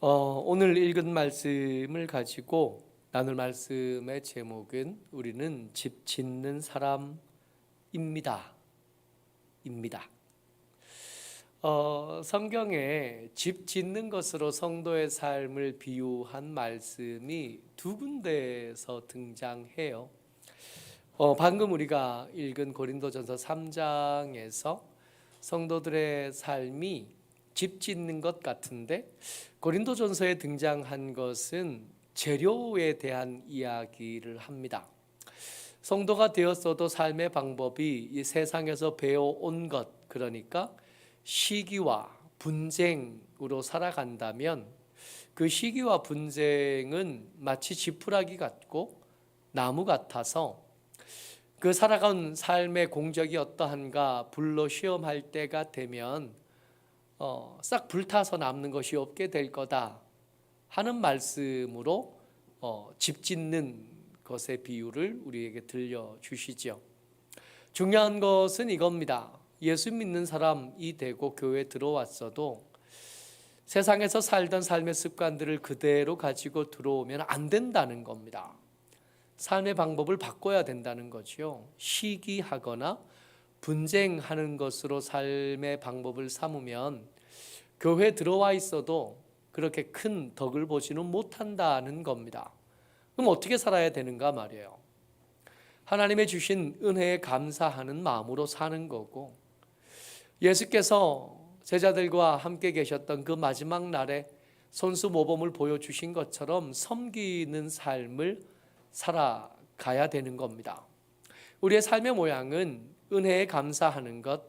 오늘 읽은 말씀을 가지고 나눌 말씀의 제목은 우리는 집 짓는 사람입니다. 성경에 집 짓는 것으로 성도의 삶을 비유한 말씀이 두 군데에서 등장해요. 방금 우리가 읽은 고린도전서 3장에서 성도들의 삶이 집 짓는 것 같은데, 고린도전서에 등장한 것은 재료에 대한 이야기를 합니다. 성도가 되었어도 삶의 방법이 이 세상에서 배워온 것, 그러니까 시기와 분쟁으로 살아간다면 그 시기와 분쟁은 마치 지푸라기 같고 나무 같아서 그 살아간 삶의 공적이 어떠한가 불로 시험할 때가 되면 싹 불타서 남는 것이 없게 될 거다 하는 말씀으로 집 짓는 것의 비유를 우리에게 들려주시죠. 중요한 것은 이겁니다. 예수 믿는 사람이 되고 교회에 들어왔어도 세상에서 살던 삶의 습관들을 그대로 가지고 들어오면 안 된다는 겁니다. 삶의 방법을 바꿔야 된다는 거죠. 시기하거나 분쟁하는 것으로 삶의 방법을 삼으면 교회에 들어와 있어도 그렇게 큰 덕을 보지는 못한다는 겁니다. 그럼 어떻게 살아야 되는가 말이에요. 하나님의 주신 은혜에 감사하는 마음으로 사는 거고, 예수께서 제자들과 함께 계셨던 그 마지막 날에 손수모범을 보여주신 것처럼 섬기는 삶을 살아가야 되는 겁니다. 우리의 삶의 모양은 은혜에 감사하는 것,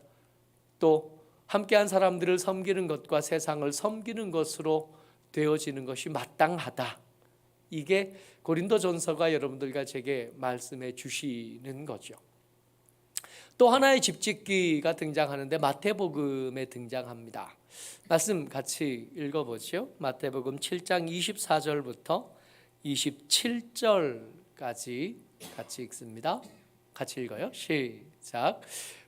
또 함께한 사람들을 섬기는 것과 세상을 섬기는 것으로 되어지는 것이 마땅하다. 이게 고린도전서가 여러분들과 제게 말씀해 주시는 거죠. 또 하나의 집짓기가 등장하는데 마태복음에 등장합니다. 말씀 같이 읽어보죠. 마태복음 7장 24절부터 27절까지 같이 읽습니다. 같이 읽어요. 시작.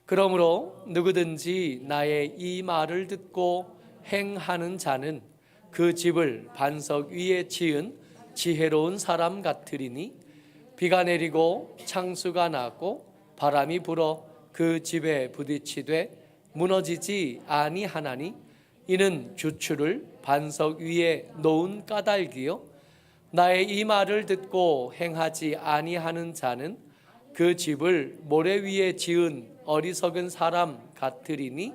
그러므로 누구든지 나의 이 말을 듣고 행하는 자는 그 집을 반석 위에 지은 지혜로운 사람 같으리니, 비가 내리고 창수가 나고 바람이 불어 그 집에 부딪히되 무너지지 아니하나니, 이는 주추를 반석 위에 놓은 까닭이요 나의 이 말을 듣고 행하지 아니하는 자는 그 집을 모래 위에 지은 어리석은 사람 같으리니,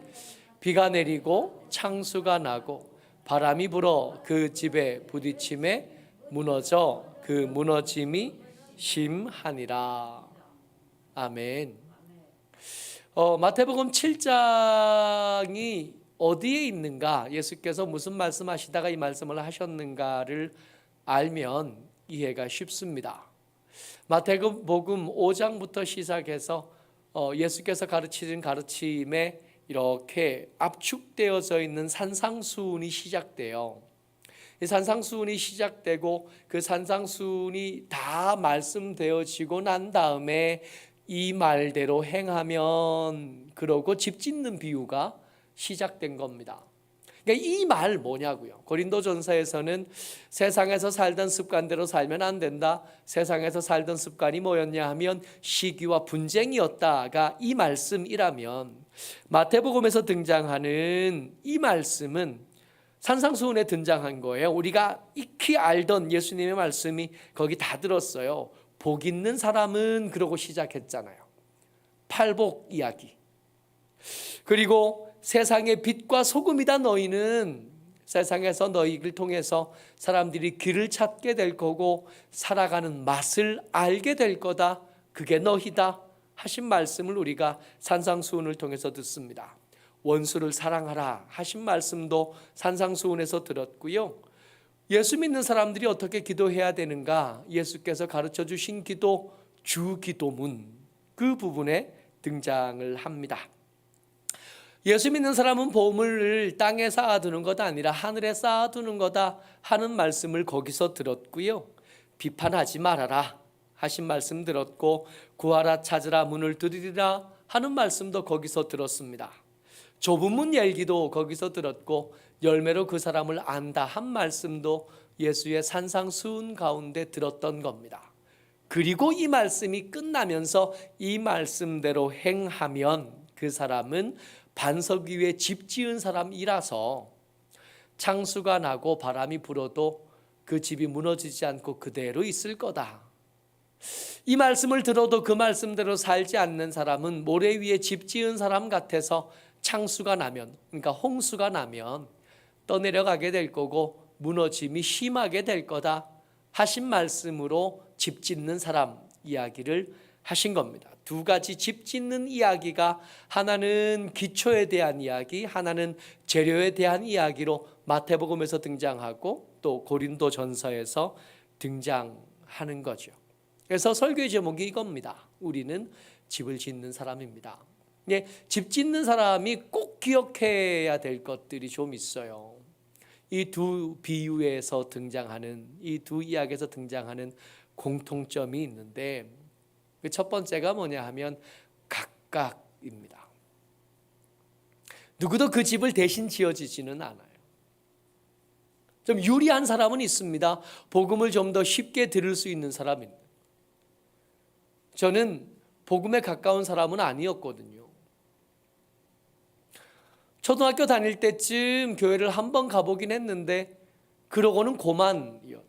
비가 내리고 창수가 나고 바람이 불어 그 집에 부딪힘에 무너져 그 무너짐이 심하니라. 아멘. 마태복음 7장이 어디에 있는가, 예수께서 무슨 말씀하시다가 이 말씀을 하셨는가를 알면 이해가 쉽습니다. 마태복음 5장부터 시작해서 예수께서 가르치신 가르침에 이렇게 압축되어져 있는 산상수훈이 시작돼요. 이 산상수훈이 시작되고 그 산상수훈이 다 말씀되어지고 난 다음에 이 말대로 행하면, 그러고 집 짓는 비유가 시작된 겁니다. 그러니까 이 말 뭐냐고요. 고린도전서에서는 세상에서 살던 습관대로 살면 안 된다. 세상에서 살던 습관이 뭐였냐 하면 시기와 분쟁이었다가 이 말씀이라면, 마태복음에서 등장하는 이 말씀은 산상수훈에 등장한 거예요. 우리가 익히 알던 예수님의 말씀이 거기 다 들었어요. 복 있는 사람은, 그러고 시작했잖아요. 팔복 이야기. 그리고 세상의 빛과 소금이다 너희는, 세상에서 너희를 통해서 사람들이 길을 찾게 될 거고 살아가는 맛을 알게 될 거다. 그게 너희다 하신 말씀을 우리가 산상수훈을 통해서 듣습니다. 원수를 사랑하라 하신 말씀도 산상수훈에서 들었고요. 예수 믿는 사람들이 어떻게 기도해야 되는가, 예수께서 가르쳐 주신 기도, 주기도문, 그 부분에 등장을 합니다. 예수 믿는 사람은 보물을 땅에 쌓아두는 것 아니라 하늘에 쌓아두는 거다 하는 말씀을 거기서 들었고요. 비판하지 말아라 하신 말씀 들었고, 구하라 찾으라 문을 두드리라 하는 말씀도 거기서 들었습니다. 좁은 문 열기도 거기서 들었고, 열매로 그 사람을 안다 한 말씀도 예수의 산상수훈 가운데 들었던 겁니다. 그리고 이 말씀이 끝나면서 이 말씀대로 행하면 그 사람은 반석 위에 집 지은 사람이라서 창수가 나고 바람이 불어도 그 집이 무너지지 않고 그대로 있을 거다. 이 말씀을 들어도 그 말씀대로 살지 않는 사람은 모래 위에 집 지은 사람 같아서 창수가 나면, 그러니까 홍수가 나면 떠내려가게 될 거고 무너짐이 심하게 될 거다 하신 말씀으로 집 짓는 사람 이야기를 하신 겁니다. 두 가지 집 짓는 이야기가 하나는 기초에 대한 이야기, 하나는 재료에 대한 이야기로 마태복음에서 등장하고 또 고린도전서에서 등장하는 거죠. 그래서 설교의 제목이 이겁니다. 우리는 집을 짓는 사람입니다. 예, 집 짓는 사람이 꼭 기억해야 될 것들이 좀 있어요. 이 두 비유에서 등장하는, 이 두 이야기에서 등장하는 공통점이 있는데 그 첫 번째가 뭐냐 하면 각각입니다. 누구도 그 집을 대신 지어지지는 않아요. 좀 유리한 사람은 있습니다. 복음을 좀 더 쉽게 들을 수 있는 사람입니다. 저는 복음에 가까운 사람은 아니었거든요. 초등학교 다닐 때쯤 교회를 한번 가보긴 했는데 그러고는 고만이었어요.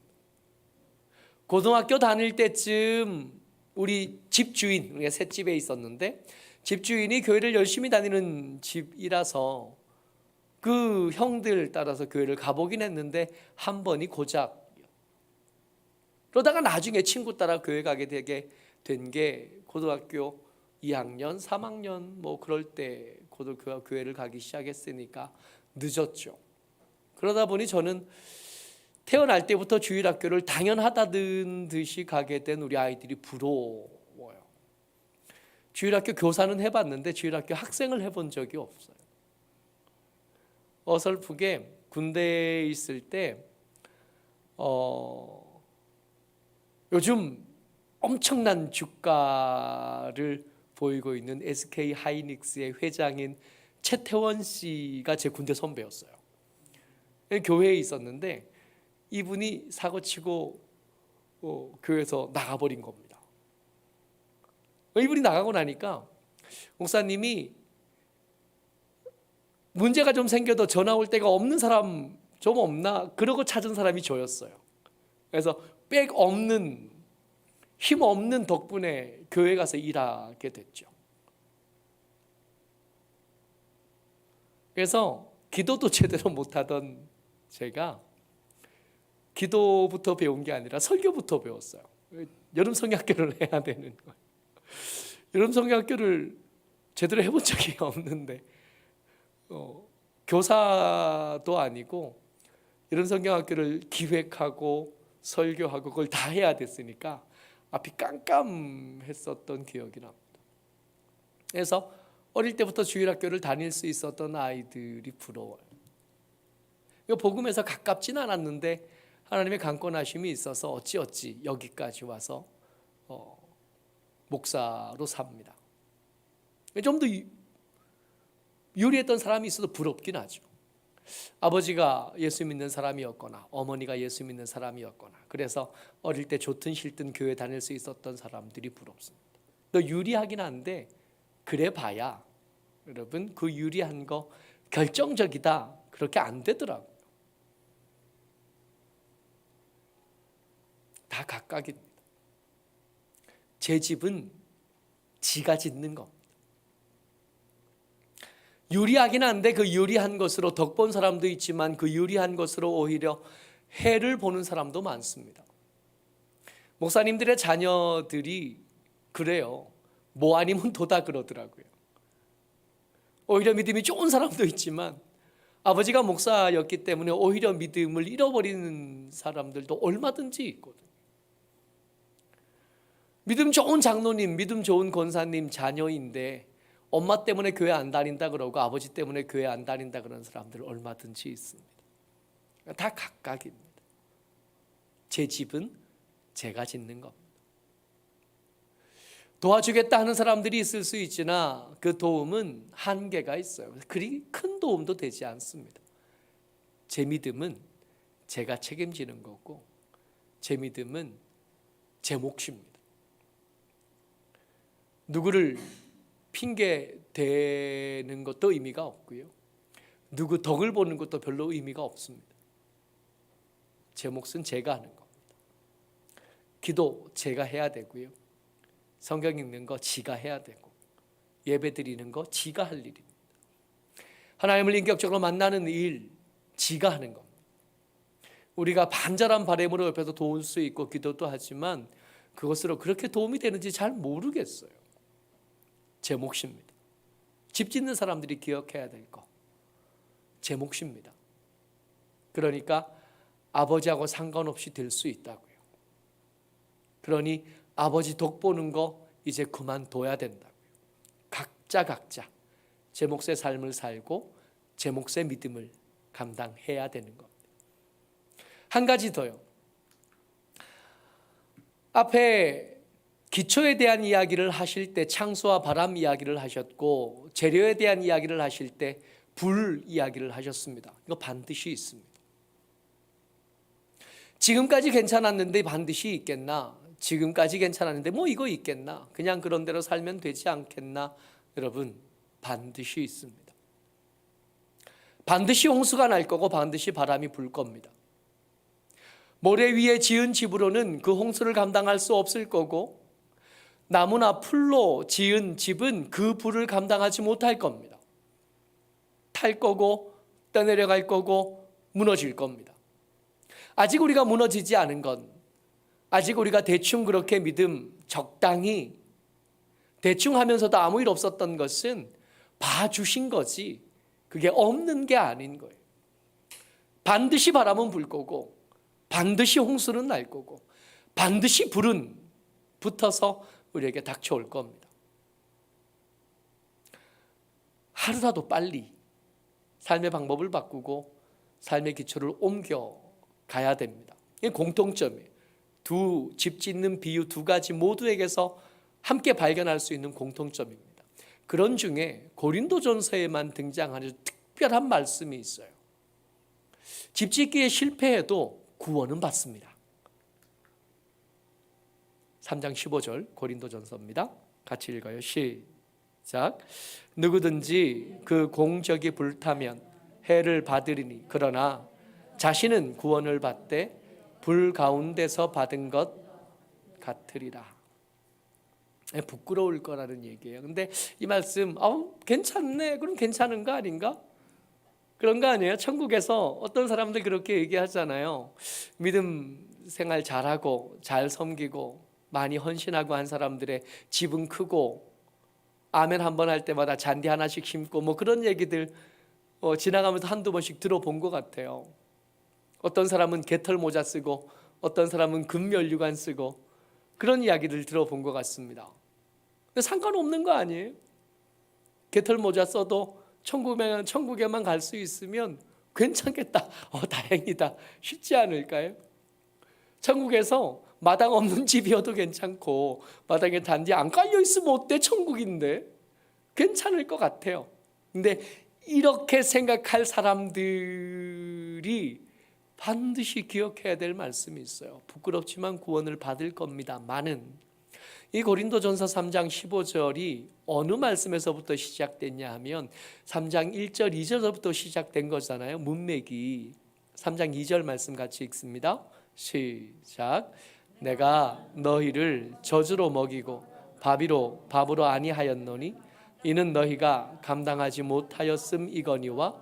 고등학교 다닐 때쯤 우리 집주인, 우리가 셋집에 있었는데 집주인이 교회를 열심히 다니는 집이라서 그 형들 따라서 교회를 가보긴 했는데 한 번이 고작. 그러다가 나중에 친구 따라 교회 가게 되게 된 게 고등학교 2학년, 3학년 뭐 그럴 때 교회를 가기 시작했으니까 늦었죠. 그러다 보니 저는 태어날 때부터 주일학교를 당연하다는 듯이 가게 된 우리 아이들이 부러워요. 주일학교 교사는 해봤는데 주일학교 학생을 해본 적이 없어요. 어설프게 군대에 있을 때 요즘 엄청난 주가를 보이고 있는 SK 하이닉스의 회장인 최태원 씨가 제 군대 선배였어요. 교회에 있었는데 이분이 사고치고 교회에서 나가버린 겁니다. 이분이 나가고 나니까 목사님이 문제가 좀 생겨도 전화 올 데가 없는 사람 좀 없나? 그러고 찾은 사람이 저였어요. 그래서 백 없는, 힘 없는 덕분에 교회 가서 일하게 됐죠. 그래서 기도도 제대로 못하던 제가 기도부터 배운 게 아니라 설교부터 배웠어요. 여름 성경학교를 해야 되는 거예요. 여름 성경학교를 제대로 해본 적이 없는데 교사도 아니고 여름 성경학교를 기획하고 설교하고 그걸 다 해야 됐으니까 앞이 깜깜했었던 기억이 납니다. 그래서 어릴 때부터 주일학교를 다닐 수 있었던 아이들이 부러워요. 복음에서 가깝진 않았는데 하나님의 강권하심이 있어서 어찌 여기까지 와서 목사로 삽니다. 좀 더 유리했던 사람이 있어도 부럽긴 하죠. 아버지가 예수 믿는 사람이었거나 어머니가 예수 믿는 사람이었거나 그래서 어릴 때 좋든 싫든 교회 다닐 수 있었던 사람들이 부럽습니다. 너 유리하긴 한데 그래 봐야 여러분 그 유리한 거 결정적이다 그렇게 안 되더라고요. 다 각각입니다. 제 집은 지가 짓는 겁니다. 유리하긴 한데 그 유리한 것으로 덕본 사람도 있지만 그 유리한 것으로 오히려 해를 보는 사람도 많습니다. 목사님들의 자녀들이 그래요. 뭐 아니면 도다 그러더라고요. 오히려 믿음이 좋은 사람도 있지만 아버지가 목사였기 때문에 오히려 믿음을 잃어버리는 사람들도 얼마든지 있거든요. 믿음 좋은 장로님, 믿음 좋은 권사님 자녀인데 엄마 때문에 교회 안 다닌다 그러고 아버지 때문에 교회 안 다닌다 그러는 사람들 얼마든지 있습니다. 다 각각입니다. 제 집은 제가 짓는 겁니다. 도와주겠다 하는 사람들이 있을 수 있으나 그 도움은 한계가 있어요. 그리 큰 도움도 되지 않습니다. 제 믿음은 제가 책임지는 거고 제 믿음은 제 몫입니다. 누구를 핑계 대는 것도 의미가 없고요. 누구 덕을 보는 것도 별로 의미가 없습니다. 제 몫은 제가 하는 겁니다. 기도 제가 해야 되고요. 성경 읽는 거 지가 해야 되고 예배 드리는 거 지가 할 일입니다. 하나님을 인격적으로 만나는 일 지가 하는 겁니다. 우리가 반절한 바람으로 옆에서 도울 수 있고 기도도 하지만 그것으로 그렇게 도움이 되는지 잘 모르겠어요. 제 몫입니다. 집 짓는 사람들이 기억해야 될 거 제 몫입니다. 그러니까 아버지하고 상관없이 될 수 있다고요. 그러니 아버지 덕 보는 거 이제 그만둬야 된다고요. 각자 제 몫의 삶을 살고 제 몫의 믿음을 감당해야 되는 겁니다. 한 가지 더요. 앞에 기초에 대한 이야기를 하실 때 창수와 바람 이야기를 하셨고 재료에 대한 이야기를 하실 때 불 이야기를 하셨습니다. 이거 반드시 있습니다. 지금까지 괜찮았는데 반드시 있겠나? 지금까지 괜찮았는데 뭐 이거 있겠나? 그냥 그런 대로 살면 되지 않겠나? 여러분 반드시 있습니다. 반드시 홍수가 날 거고 반드시 바람이 불 겁니다. 모래 위에 지은 집으로는 그 홍수를 감당할 수 없을 거고 나무나 풀로 지은 집은 그 불을 감당하지 못할 겁니다. 탈 거고 떠내려갈 거고 무너질 겁니다. 아직 우리가 무너지지 않은 건 아직 우리가 대충 그렇게 믿음 적당히 대충 하면서도 아무 일 없었던 것은 봐주신 거지 그게 없는 게 아닌 거예요. 반드시 바람은 불 거고 반드시 홍수는 날 거고 반드시 불은 붙어서 우리에게 닥쳐올 겁니다. 하루라도 빨리 삶의 방법을 바꾸고 삶의 기초를 옮겨 가야 됩니다. 이게 공통점이에요. 집 짓는 비유 두 가지 모두에게서 함께 발견할 수 있는 공통점입니다. 그런 중에 고린도전서에만 등장하는 특별한 말씀이 있어요. 집 짓기에 실패해도 구원은 받습니다. 3장 15절 고린도전서입니다. 같이 읽어요. 시작. 누구든지 그 공적이 불타면 해를 받으리니 그러나 자신은 구원을 받되 불 가운데서 받은 것 같으리라. 부끄러울 거라는 얘기예요. 근데 이 말씀 괜찮네. 그럼 괜찮은 거 아닌가? 그런 거 아니에요? 천국에서 어떤 사람들 그렇게 얘기하잖아요. 믿음 생활 잘하고 잘 섬기고 많이 헌신하고 한 사람들의 집은 크고 아멘 한번 할 때마다 잔디 하나씩 심고 뭐 그런 얘기들 지나가면서 한두 번씩 들어본 것 같아요. 어떤 사람은 개털 모자 쓰고 어떤 사람은 금면류관 쓰고 그런 이야기를 들어본 것 같습니다. 근데 상관없는 거 아니에요? 개털 모자 써도 천국에만 갈 수 있으면 괜찮겠다. 다행이다. 쉽지 않을까요? 천국에서 마당 없는 집이어도 괜찮고 마당에 단지 안 깔려 있으면 어때? 천국인데 괜찮을 것 같아요. 근데 이렇게 생각할 사람들이 반드시 기억해야 될 말씀이 있어요. 부끄럽지만 구원을 받을 겁니다만은 이 고린도전서 3장 15절이 어느 말씀에서부터 시작됐냐 하면 3장 1절 2절부터 시작된 거잖아요. 문맥이 3장 2절 말씀 같이 읽습니다. 시작. 내가 너희를 저주로 먹이고 밥으로 아니하였노니 이는 너희가 감당하지 못하였음이거니와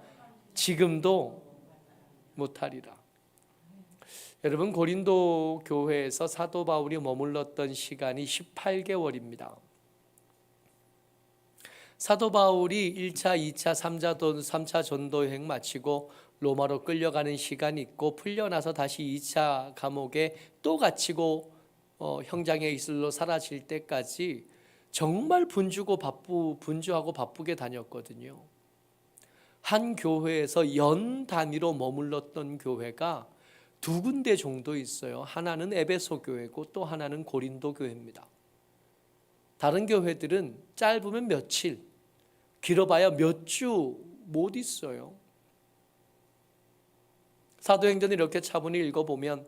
지금도 못하리라. 여러분 고린도 교회에서 사도 바울이 머물렀던 시간이 18개월입니다. 사도 바울이 1차, 2차, 3차 전도 여행 마치고 로마로 끌려가는 시간이 있고 풀려나서 다시 2차 감옥에 또 갇히고 형장의 이슬로 사라질 때까지 정말 분주하고 바쁘게 다녔거든요. 한 교회에서 연 단위로 머물렀던 교회가 두 군데 정도 있어요. 하나는 에베소 교회고 또 하나는 고린도 교회입니다. 다른 교회들은 짧으면 며칠, 길어봐야 몇 주 못 있어요. 사도행전을 이렇게 차분히 읽어보면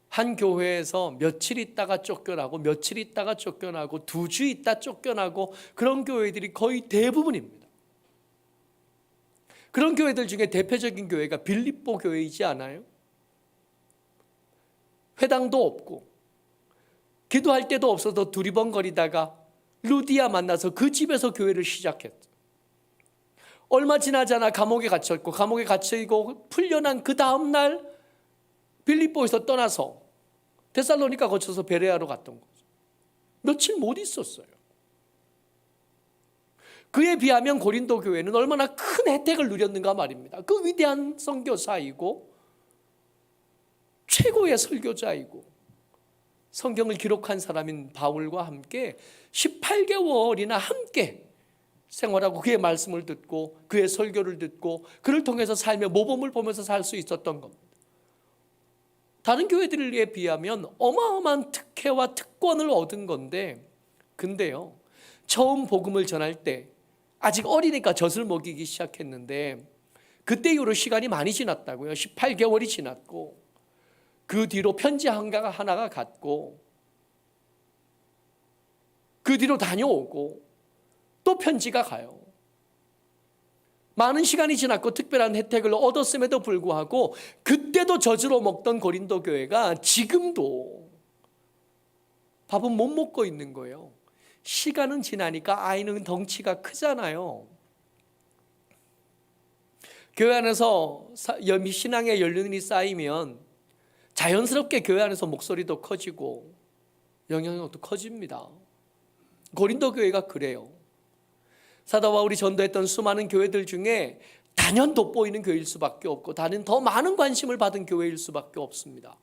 한 교회에서 며칠 있다가 쫓겨나고 며칠 있다가 쫓겨나고 2주 있다 쫓겨나고 그런 교회들이 거의 대부분입니다. 그런 교회들 중에 대표적인 교회가 빌립보 교회이지 않아요? 회당도 없고 기도할 때도 없어서 두리번거리다가 루디아 만나서 그 집에서 교회를 시작했죠. 얼마 지나지 않아 감옥에 갇혔고 감옥에 갇혀있고 풀려난 그 다음 날 빌립보에서 떠나서 데살로니가 거쳐서 베레아로 갔던 거죠. 며칠 못 있었어요. 그에 비하면 고린도 교회는 얼마나 큰 혜택을 누렸는가 말입니다. 그 위대한 선교사이고 최고의 설교자이고 성경을 기록한 사람인 바울과 함께 18개월이나 함께 생활하고 그의 말씀을 듣고 그의 설교를 듣고 그를 통해서 삶의 모범을 보면서 살 수 있었던 겁니다. 다른 교회들에 비하면 어마어마한 특혜와 특권을 얻은 건데, 근데요, 처음 복음을 전할 때 아직 어리니까 젖을 먹이기 시작했는데 그때 이후로 시간이 많이 지났다고요. 18개월이 지났고 그 뒤로 편지 하나가 갔고 그 뒤로 다녀오고 또 편지가 가요. 많은 시간이 지났고 특별한 혜택을 얻었음에도 불구하고 그때도 젖으로 먹던 고린도 교회가 지금도 밥은 못 먹고 있는 거예요. 시간은 지나니까 아이는 덩치가 크잖아요. 교회 안에서 신앙의 연륜이 쌓이면 자연스럽게 교회 안에서 목소리도 커지고 영향력도 커집니다. 고린도 교회가 그래요. 사도 바울이 전도했던 수많은 교회들 중에 단연 돋보이는 교회일 수밖에 없고 단연 더 많은 관심을 받은 교회일 수밖에 없습니다.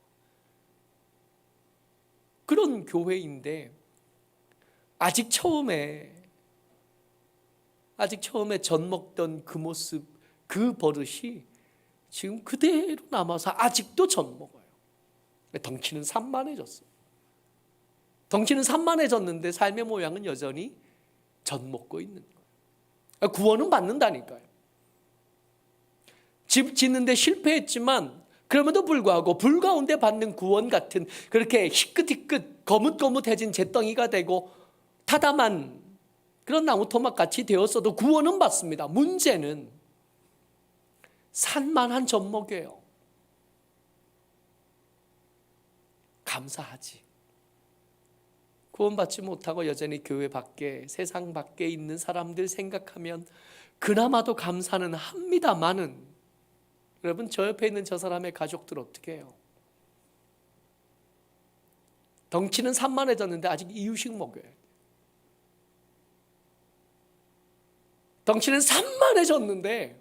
그런 교회인데 아직 처음에 젖 먹던 그 모습, 그 버릇이 지금 그대로 남아서 아직도 젖 먹어요. 덩치는 산만해졌어요. 덩치는 산만해졌는데 삶의 모양은 여전히 젖 먹고 있는 거예요. 구원은 받는다니까요. 집 짓는데 실패했지만 그럼에도 불구하고 불 가운데 받는 구원 같은 그렇게 희끗희끗 거뭇거뭇해진 잿덩이가 되고 타담한 그런 나무 토막같이 되었어도 구원은 받습니다. 문제는 산만한 젖먹이에요. 감사하지. 구원받지 못하고 여전히 교회 밖에 세상 밖에 있는 사람들 생각하면 그나마도 감사는 합니다마는 여러분 저 옆에 있는 저 사람의 가족들 어떻게 해요? 덩치는 산만해졌는데 아직 이유식 먹여요. 덩치는 산만해졌는데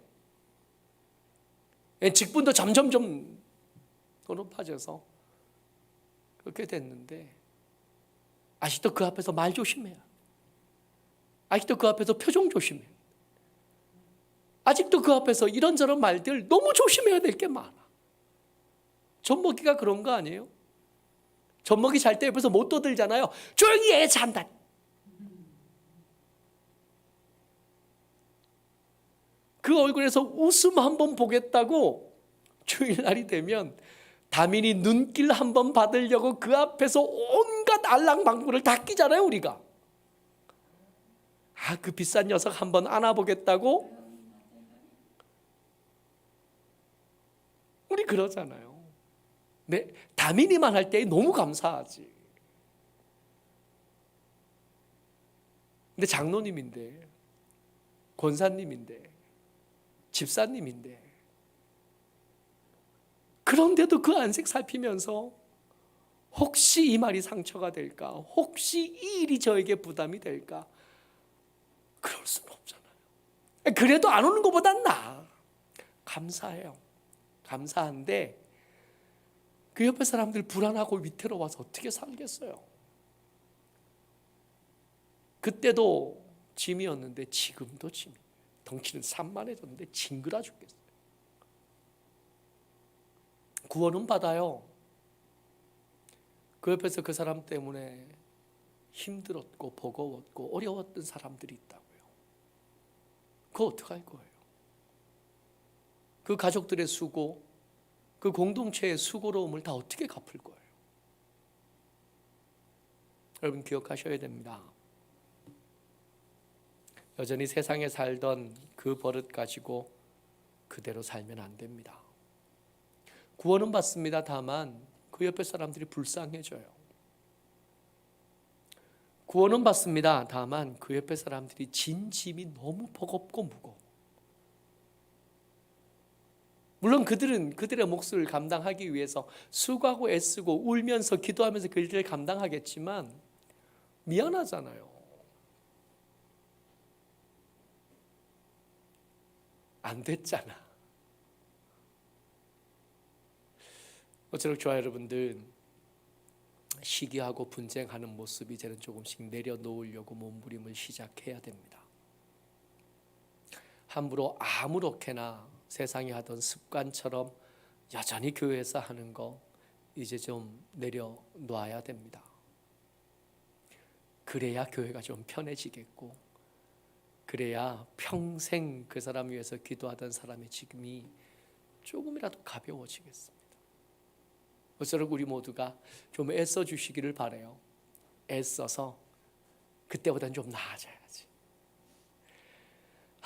직분도 점점점 높아져서 그렇게 됐는데 아직도 그 앞에서 말 조심해야, 아직도 그 앞에서 표정 조심해야, 아직도 그 앞에서 이런저런 말들 너무 조심해야 될 게 많아. 젖먹이가 그런 거 아니에요? 젖먹이 잘 때 옆에서 못 떠들잖아요. 조용히 해, 잔다. 그 얼굴에서 웃음 한번 보겠다고 주일날이 되면 다민이 눈길 한번 받으려고 그 앞에서 온갖 알랑방구를 다 끼잖아요, 우리가. 그 비싼 녀석 한번 안아보겠다고 우리 그러잖아요. 네, 다민이만 할 때 너무 감사하지. 근데 장로님인데, 권사님인데, 집사님인데 그런데도 그 안색 살피면서 혹시 이 말이 상처가 될까? 혹시 이 일이 저에게 부담이 될까? 그럴 수는 없잖아요. 그래도 안 오는 것보단 나아. 감사해요. 감사한데 그 옆에 사람들 불안하고 위태로워서 어떻게 살겠어요? 그때도 짐이었는데 지금도 짐이에요. 덩치는 산만해졌는데 징그러 죽겠어요. 구원은 받아요. 그 옆에서 그 사람 때문에 힘들었고 버거웠고 어려웠던 사람들이 있다고요. 그거 어떡할 거예요? 그 가족들의 수고, 그 공동체의 수고로움을 다 어떻게 갚을 거예요? 여러분 기억하셔야 됩니다. 여전히 세상에 살던 그 버릇 가지고 그대로 살면 안 됩니다. 구원은 받습니다. 다만 그 옆에 사람들이 불쌍해져요. 구원은 받습니다. 다만 그 옆에 사람들이 진 짐이 너무 버겁고 무거워. 물론 그들은 그들의 몫을 감당하기 위해서 수고하고 애쓰고 울면서 기도하면서 그 일을 감당하겠지만 미안하잖아요. 안 됐잖아. 어쩌록 저와 여러분들 시기하고 분쟁하는 모습 이제는 조금씩 내려놓으려고 몸부림을 시작해야 됩니다. 함부로 아무렇게나 세상이 하던 습관처럼 여전히 교회에서 하는 거 이제 좀 내려놔야 됩니다. 그래야 교회가 좀 편해지겠고, 그래야 평생 그 사람 위해서 기도하던 사람의 지금이 조금이라도 가벼워지겠습니다. 어쩌록 우리 모두가 좀 애써 주시기를 바라요. 애써서 그때보다는 좀 나아져야지.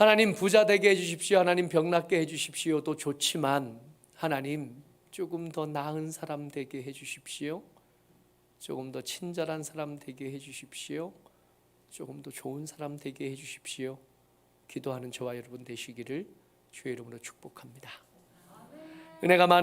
하나님 부자 되게 해주십시오. 하나님 병 낫게 해주십시오도 좋지만 하나님 조금 더 나은 사람 되게 해주십시오. 조금 더 친절한 사람 되게 해주십시오. 조금 더 좋은 사람 되게 해주십시오. 기도하는 저와 여러분 되시기를 주의 이름으로 축복합니다. 은혜가 많은